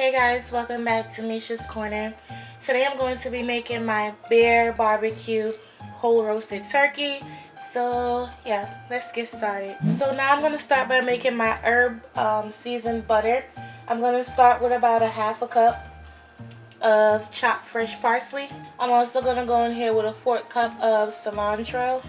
Hey guys, welcome back to Mesha's Corner. Today I'm going to be making my bear barbecue whole roasted turkey. So yeah, let's get started. So now I'm going to start by making my herb seasoned butter. I'm going to start with about a half a cup of chopped fresh parsley. I'm also going to go in here with a 1/4 cup of cilantro.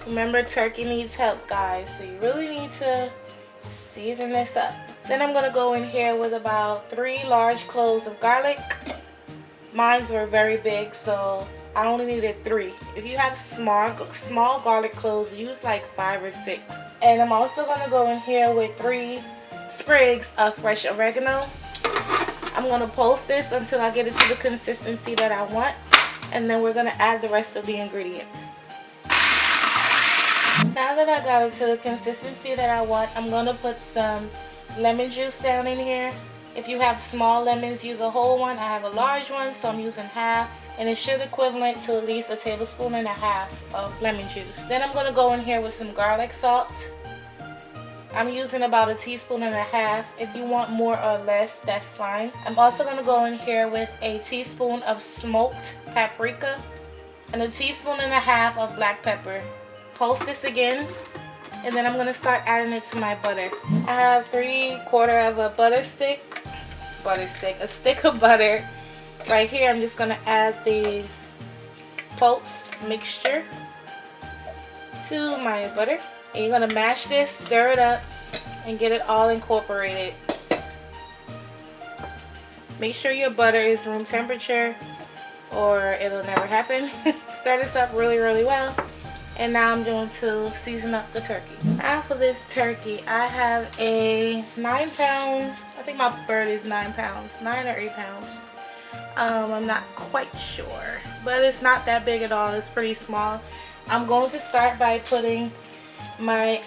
Remember, turkey needs help, guys, so you really need to season this up. Then I'm going to go in here with about 3 large cloves of garlic. Mine were very big, so I only needed 3. If you have small garlic cloves, use like 5 or 6. And I'm also going to go in here with 3 sprigs of fresh oregano. I'm going to poach this until I get it to the consistency that I want, and then we're going to add the rest of the ingredients. Now that I got it to the consistency that I want, I'm going to put some lemon juice down in here. If you have small lemons, use a whole one. I have a large one, so I'm using half. And it should equivalent to at least 1.5 tablespoons of lemon juice. Then I'm going to go in here with some garlic salt. I'm using about 1.5 teaspoons. If you want more or less, that's fine. I'm also going to go in here with a teaspoon of smoked paprika and 1.5 teaspoons of black pepper. Poach this again, and then I'm going to start adding it to my butter. I have 3/4 of a stick of butter. Right here, I'm just going to add the poached mixture to my butter. And you're going to mash this, stir it up, and get it all incorporated. Make sure your butter is room temperature or it'll never happen. Stir this up really, really well. And now I'm going to season up the turkey. Now for this turkey, I have a 9-pound, I think my bird is 9 pounds, 9 or 8 pounds. I'm not quite sure, but it's not that big at all. It's pretty small. I'm going to start by putting my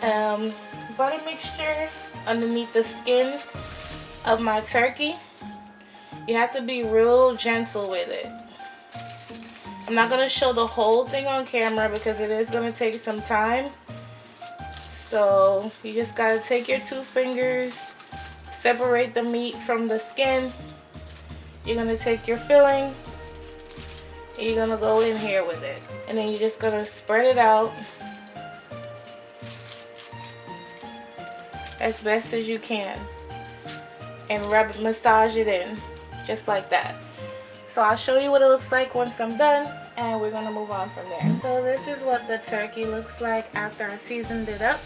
butter mixture underneath the skin of my turkey. You have to be real gentle with it. I'm not going to show the whole thing on camera because it is going to take some time. So you just got to take your 2 fingers, separate the meat from the skin. You're going to take your filling, and you're going to go in here with it. And then you're just going to spread it out as best as you can. And massage it in, just like that. So I'll show you what it looks like once I'm done, and we're going to move on from there. So this is what the turkey looks like after I seasoned it up.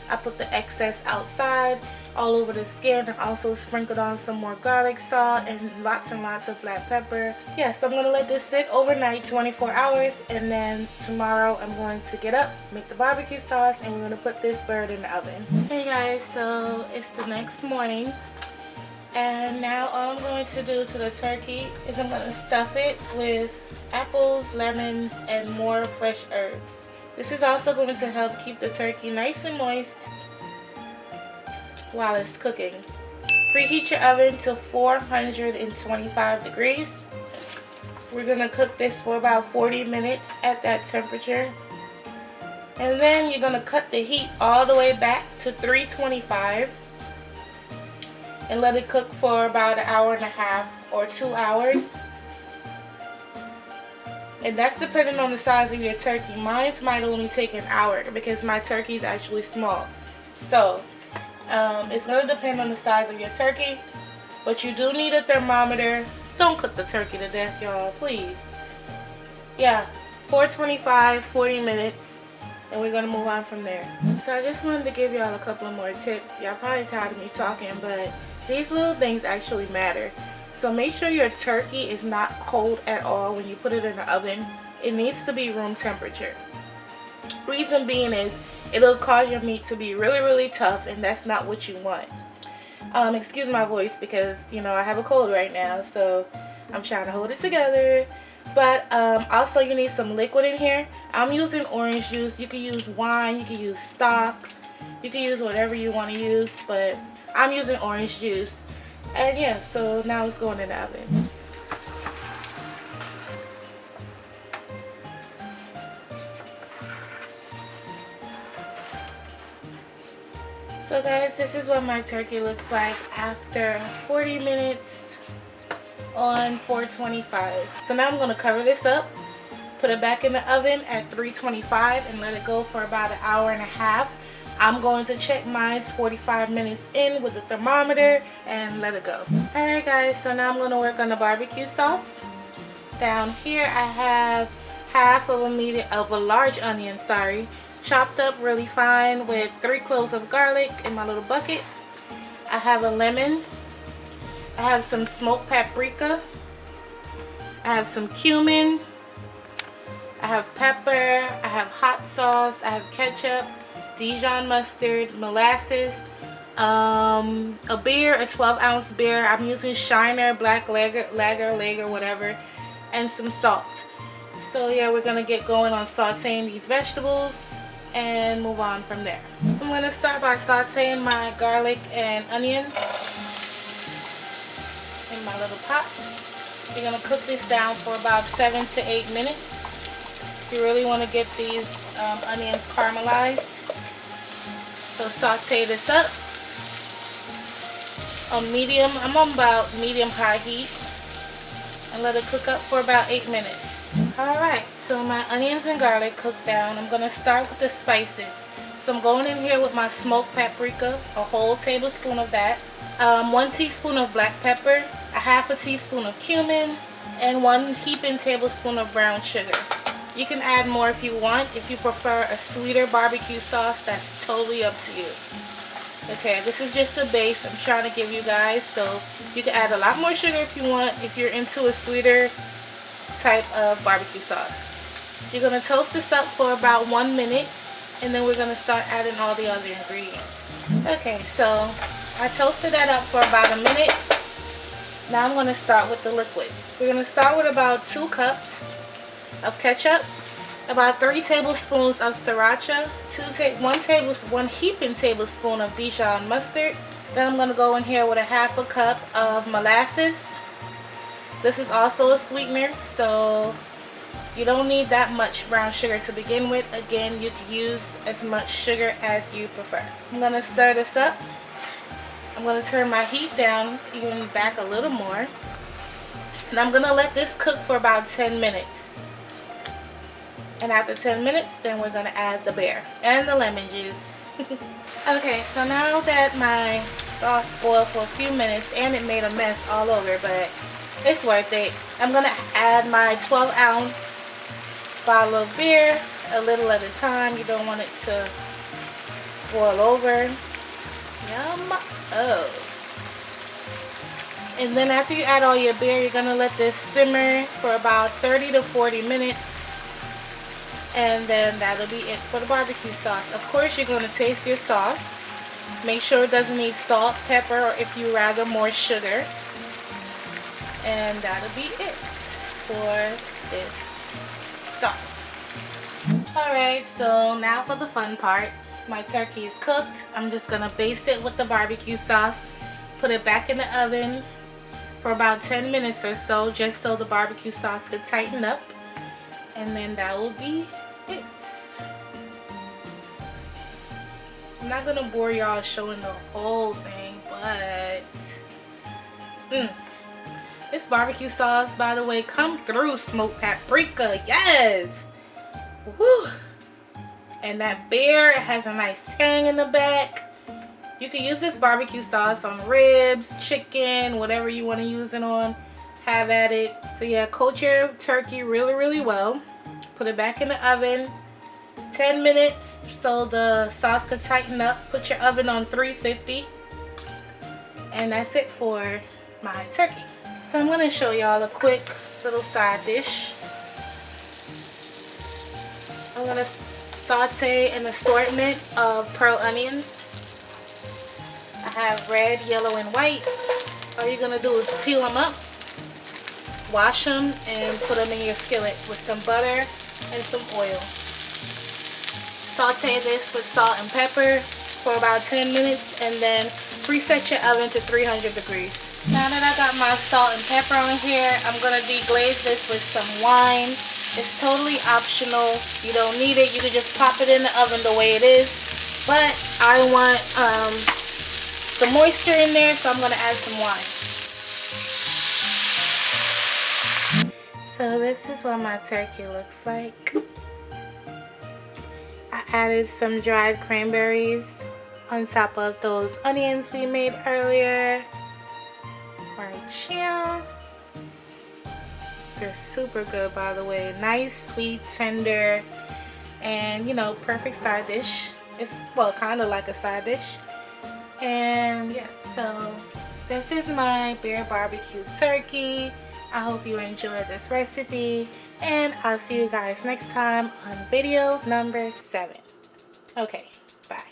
I put the excess outside, all over the skin, and also sprinkled on some more garlic salt and lots of black pepper. Yes, I'm going to let this sit overnight, 24 hours, and then tomorrow I'm going to get up, make the barbecue sauce, and we're going to put this bird in the oven. Hey guys, so it's the next morning. And now all I'm going to do to the turkey is I'm going to stuff it with apples, lemons, and more fresh herbs. This is also going to help keep the turkey nice and moist while it's cooking. Preheat your oven to 425 degrees. We're going to cook this for about 40 minutes at that temperature. And then you're going to cut the heat all the way back to 325. And let it cook for about 1.5 hours or 2 hours. And that's depending on the size of your turkey. Mine might only take 1 hour because my turkey is actually small. So, it's going to depend on the size of your turkey. But you do need a thermometer. Don't cook the turkey to death, y'all, please. Yeah, 425, 40 minutes. And we're going to move on from there. So I just wanted to give y'all a couple of more tips. Y'all probably tired of me talking, but these little things actually matter. So make sure your turkey is not cold at all when you put it in the oven. It needs to be room temperature. Reason being is it'll cause your meat to be really, really tough, and that's not what you want. Excuse my voice because, you know, I have a cold right now, so I'm trying to hold it together. But also you need some liquid in here. I'm using orange juice. You can use wine, you can use stock, you can use whatever you want to use, but I'm using orange juice. And yeah, so now it's going in the oven. So guys, this is what my turkey looks like after 40 minutes on 425. So now I'm going to cover this up, put it back in the oven at 325 and let it go for about an hour and a half. I'm going to check mine 45 minutes in with the thermometer and let it go. Alright guys, so now I'm going to work on the barbecue sauce. Down here I have half of a large onion, chopped up really fine with 3 cloves of garlic in my little bucket. I have a lemon. I have some smoked paprika. I have some cumin. I have pepper. I have hot sauce. I have ketchup, Dijon mustard, molasses, a beer, a 12-ounce beer. I'm using Shiner, black lager, whatever, and some salt. So yeah, we're gonna get going on sauteing these vegetables and move on from there. I'm going to start by sauteing my garlic and onions in my little pot. You're going to cook this down for about 7 to 8 minutes. You really want to get these onions caramelized. So saute this up on medium. I'm on about medium-high heat and let it cook up for about 8 minutes. Alright, so my onions and garlic cooked down. I'm going to start with the spices. So I'm going in here with my smoked paprika, a whole tablespoon of that, 1 teaspoon of black pepper, a half a teaspoon of cumin, and 1 heaping tablespoon of brown sugar. You can add more if you want. If you prefer a sweeter barbecue sauce, that's totally up to you. Okay, this is just a base I'm trying to give you guys, so you can add a lot more sugar if you want, if you're into a sweeter type of barbecue sauce. You're going to toast this up for about 1 minute, and then we're going to start adding all the other ingredients. Okay, so I toasted that up for about a minute. Now I'm going to start with the liquid. We're going to start with about 2 cups of ketchup, about 3 tablespoons of sriracha, 1 heaping tablespoon of Dijon mustard. Then I'm going to go in here with a half a cup of molasses. This is also a sweetener, so you don't need that much brown sugar to begin with. Again, you can use as much sugar as you prefer. I'm going to stir this up. I'm going to turn my heat down even back a little more. And I'm going to let this cook for about 10 minutes. And after 10 minutes, then we're going to add the beer and the lemon juice. Okay, so now that my sauce boiled for a few minutes and it made a mess all over, but it's worth it. I'm going to add my 12-ounce bottle of beer, a little at a time. You don't want it to boil over. Yum. Oh. And then after you add all your beer, you're going to let this simmer for about 30 to 40 minutes. And then that'll be it for the barbecue sauce. Of course, you're going to taste your sauce. Make sure it doesn't need salt, pepper, or if you rather more sugar. And that'll be it for this sauce. Alright, so now for the fun part. My turkey is cooked. I'm just going to baste it with the barbecue sauce. Put it back in the oven for about 10 minutes or so, just so the barbecue sauce could tighten up. And then that will be it. I'm not going to bore y'all showing the whole thing, but this barbecue sauce, by the way, come through smoked paprika. Yes! Woo! And that beer has a nice tang in the back. You can use this barbecue sauce on ribs, chicken, whatever you want to use it on. Have at it. So yeah, coat your turkey really well. Put it back in the oven. 10 minutes so the sauce could tighten up. Put your oven on 350. And that's it for my turkey. So I'm going to show y'all a quick little side dish. I'm going to saute an assortment of pearl onions. I have red, yellow, and white. All you're going to do is peel them up, wash them, and put them in your skillet with some butter and some oil. Saute this with salt and pepper for about 10 minutes and then preset your oven to 300 degrees. Now that I got my salt and pepper on here, I'm going to deglaze this with some wine. It's totally optional. You don't need it. You can just pop it in the oven the way it is. but I want some moisture in there, so I'm going to add some wine. So this is what my turkey looks like. I added some dried cranberries on top of those onions we made earlier. Right here. They're super good, by the way. Nice, sweet, tender, and you know, perfect side dish. It's, well, kind of like a side dish. And yeah, so this is my beer barbecue turkey. I hope you enjoyed this recipe, and I'll see you guys next time on video number 7. Okay, bye.